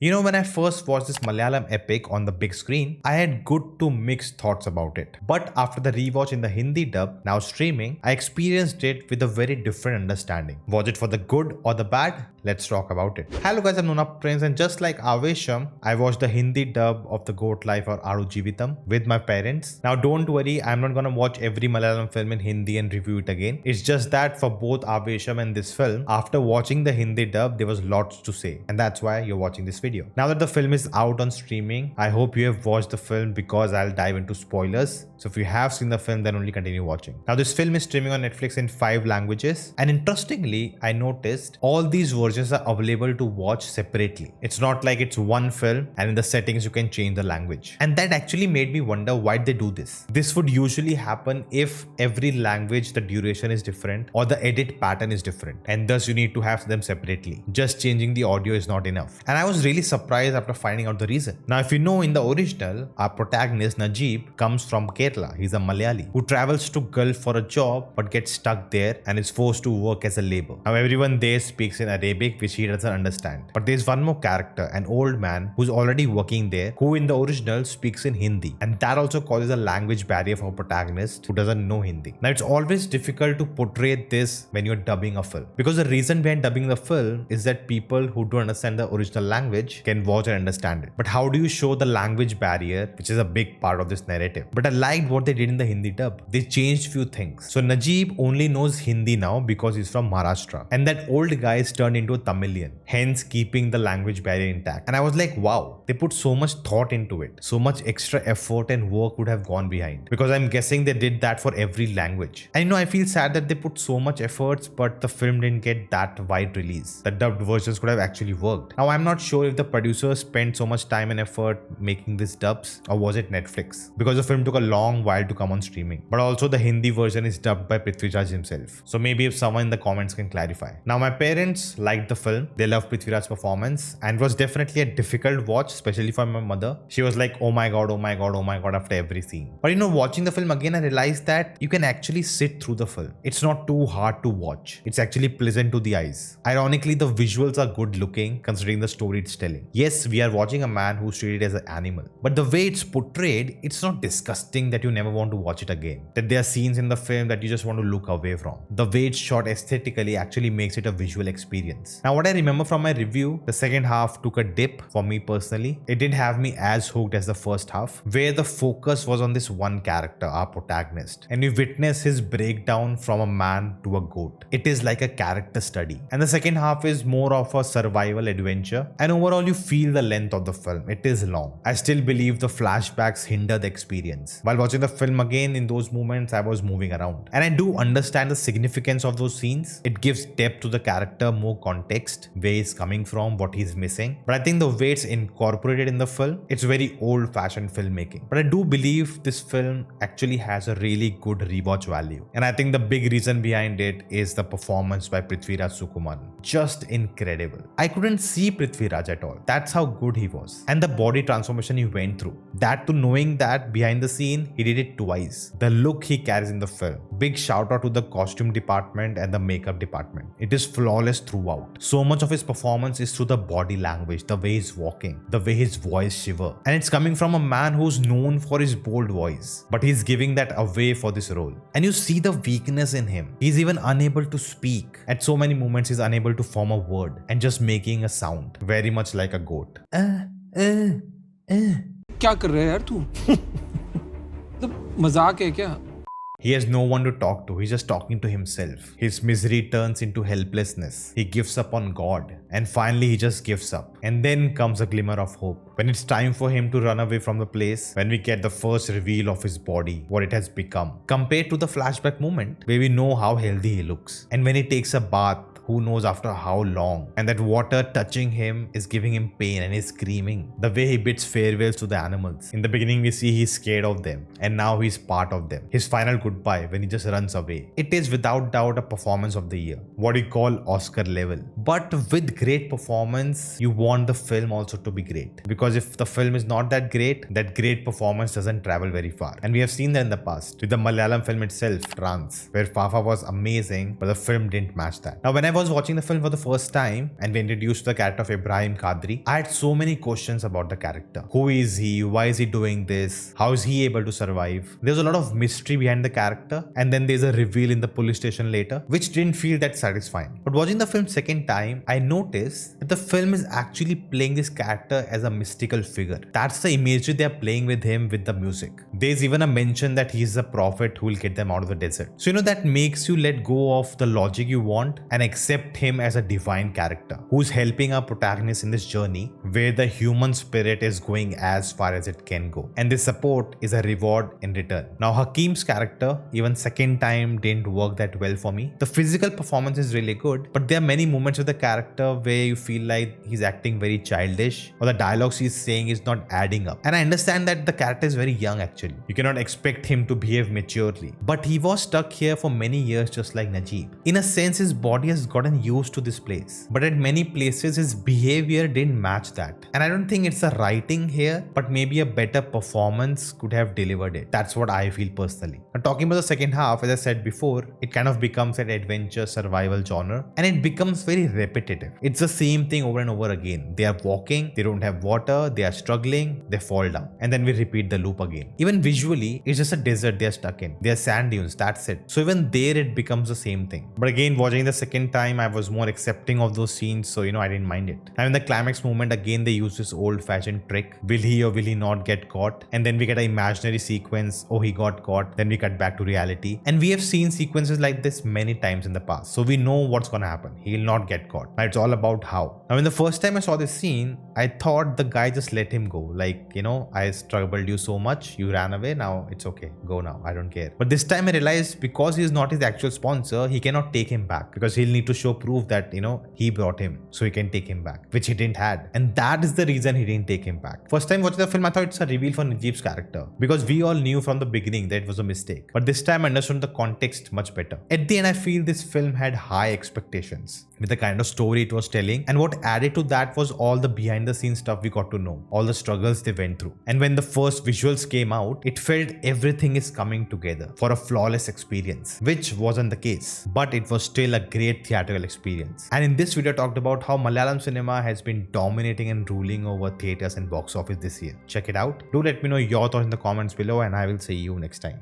You know, when I first watched this Malayalam epic on the big screen, I had good to mixed thoughts about it. But after the rewatch in the Hindi dub, now streaming, I experienced it with a very different understanding. Was it for the good or the bad? Let's talk about it. Hello guys, I'm Nona Prince, and just like Avesham, I watched the Hindi dub of The Goat Life or Aadujeevitham with my parents. Now don't worry, I'm not gonna watch every Malayalam film in Hindi and review it again. It's just that for both Avesham and this film, after watching the Hindi dub, there was lots to say. And that's why you're watching this video. Now that the film is out on streaming, I hope you have watched the film because I'll dive into spoilers. So if you have seen the film, then only continue watching. Now this film is streaming on Netflix in 5 languages. And interestingly, I noticed all these versions are available to watch separately. It's not like it's one film and in the settings you can change the language. And that actually made me wonder why they do this. This would usually happen if every language the duration is different or the edit pattern is different. And thus you need to have them separately. Just changing the audio is not enough. And I was really surprised after finding out the reason. Now if you know, in the original, our protagonist Najeeb comes from Kerala. He's a Malayali who travels to Gulf for a job but gets stuck there and is forced to work as a labor. Now everyone there speaks in Arabic, which he doesn't understand. But there's one more character, an old man who's already working there, who in the original speaks in Hindi, and that also causes a language barrier for a protagonist who doesn't know Hindi. Now it's always difficult to portray this when you're dubbing a film, because the reason behind dubbing the film is that people who don't understand the original language can watch and understand it. But how do you show the language barrier, which is a big part of this narrative? But I liked what they did in the Hindi dub. They changed few things. So Najeeb only knows Hindi now because he's from Maharashtra, and that old guy is turned into a Tamilian, hence keeping the language barrier intact. And I was like, wow, they put so much thought into it. So much extra effort and work would have gone behind, because I'm guessing they did that for every language. And you know, I feel sad that they put so much efforts, but the film didn't get that wide release. The dubbed versions could have actually worked. Now I'm not sure if the producers spent so much time and effort making these dubs, or was it Netflix, because the film took a long while to come on streaming. But also the Hindi version is dubbed by Prithviraj himself. So maybe if someone in the comments can clarify. Now my parents liked the film. They loved Prithviraj's performance, and it was definitely a difficult watch, especially for my mother. She was like, oh my god, oh my god, oh my god after every scene. But you know, watching the film again, I realized that you can actually sit through the film. It's not too hard to watch. It's actually pleasant to the eyes. Ironically, the visuals are good looking considering the story it's telling. Yes, we are watching a man who's treated as an animal, but the way it's portrayed, it's not disgusting that you never want to watch it again. That there are scenes in the film that you just want to look away from. The way it's shot aesthetically actually makes it a visual experience. Now what I remember from my review, the second half took a dip for me personally. It didn't have me as hooked as the first half, where the focus was on this one character, our protagonist, and we witness his breakdown from a man to a goat. It is like a character study. And the second half is more of a survival adventure, and overall you feel the length of the film. It is long. I still believe the flashbacks hinder the experience. While watching the film again, in those moments I was moving around, and I do understand the significance of those scenes. It gives depth to the character, more context, where he's coming from, what he's missing. But I think the way it's incorporated in the film, it's very old-fashioned filmmaking. But I do believe this film actually has a really good rewatch value, and I think the big reason behind it is the performance by Prithviraj Sukumaran. Just incredible. I couldn't see Prithviraj at all. That's how good he was. And the body transformation he went through, that to knowing that behind the scene he did it twice. The look he carries in the film. Big shout out to the costume department and the makeup department. It is flawless throughout. So much of his performance is through the body language, the way he's walking, the way his voice shiver. And it's coming from a man who's known for his bold voice, but he's giving that away for this role. And you see the weakness in him. He's even unable to speak. At so many moments he's unable to form a word and just making a sound, very much like a goat. क्या कर रहा है यार तू? तो मजाक है क्या? He has no one to talk to. He's just talking to himself. His misery turns into helplessness. He gives up on God. And finally, he just gives up. And then comes a glimmer of hope. When it's time for him to run away from the place, when we get the first reveal of his body, what it has become, compared to the flashback moment where we know how healthy he looks. And when he takes a bath, who knows after how long, and that water touching him is giving him pain and he's screaming. The way he bids farewells to the animals. In the beginning we see he's scared of them, and now he's part of them. His final goodbye when he just runs away. It is without doubt a performance of the year. What we call Oscar level. But with great performance, you want the film also to be great. Because if the film is not that great performance doesn't travel very far. And we have seen that in the past. With the Malayalam film itself, Trans, where Fafa was amazing, but the film didn't match that. Now when I was watching the film for the first time and we introduced the character of Ibrahim Qadri, I had so many questions about the character. Who is he? Why is he doing this? How is he able to survive? There's a lot of mystery behind the character, and then there's a reveal in the police station later, which didn't feel that satisfying. But watching the film second time, I noticed that the film is actually playing this character as a mystical figure. That's the imagery they're playing with him with the music. There's even a mention that he's a prophet who will get them out of the desert. So that makes you let go of the logic you want and accept him as a divine character who's helping our protagonist in this journey where the human spirit is going as far as it can go. And this support is a reward in return. Now Hakeem's character, even second time, didn't work that well for me. The physical performance is really good, but there are many moments with the character where you feel like he's acting very childish or the dialogues he's saying is not adding up. And I understand that the character is very young actually. You cannot expect him to behave maturely. But he was stuck here for many years just like Najeeb. In a sense, his body has gotten used to this place. But at many places, his behavior didn't match that. And I don't think it's the writing here, but maybe a better performance could have delivered it. That's what I feel personally. Now, talking about the second half, as I said before, it kind of becomes an adventure survival genre and it becomes very repetitive. It's the same thing over and over again. They are walking, they don't have water, they are struggling, they fall down. And then we repeat the loop again. Even visually, it's just a desert they are stuck in. They are sand dunes, that's it. So even there it becomes the same thing. But again, watching the second time, I was more accepting of those scenes, so I didn't mind it. And in the climax moment, again they use this old-fashioned trick. Will he or will he not get caught? And then we get an imaginary sequence. Oh, he got caught. Then we cut back to reality. And we have seen sequences like this many times in the past. So we know what's gonna happen. He'll not get caught. Now it's all about how. Now when the first time I saw this scene, I thought the guy just let him go. Like, I struggled you so much, you ran away, now it's okay. Go now, I don't care. But this time I realized because he is not his actual sponsor, he cannot take him back because he'll need to show proof that, he brought him so he can take him back, which he didn't had. And that is the reason he didn't take him back. First time watching the film, I thought it's a reveal for Najeeb's character because we all knew from the beginning that it was a mistake. But this time I understood the context much better. At the end, I feel this film had high expectations with the kind of story it was telling, and what added to that was all the behind the scenes stuff we got to know, all the struggles they went through. And when the first visuals came out, it felt everything is coming together for a flawless experience, which wasn't the case, but it was still a great theatrical experience. And in this video I talked about how Malayalam cinema has been dominating and ruling over theaters and box office this year. Check it out. Do let me know your thoughts in the comments below, and I will see you next time.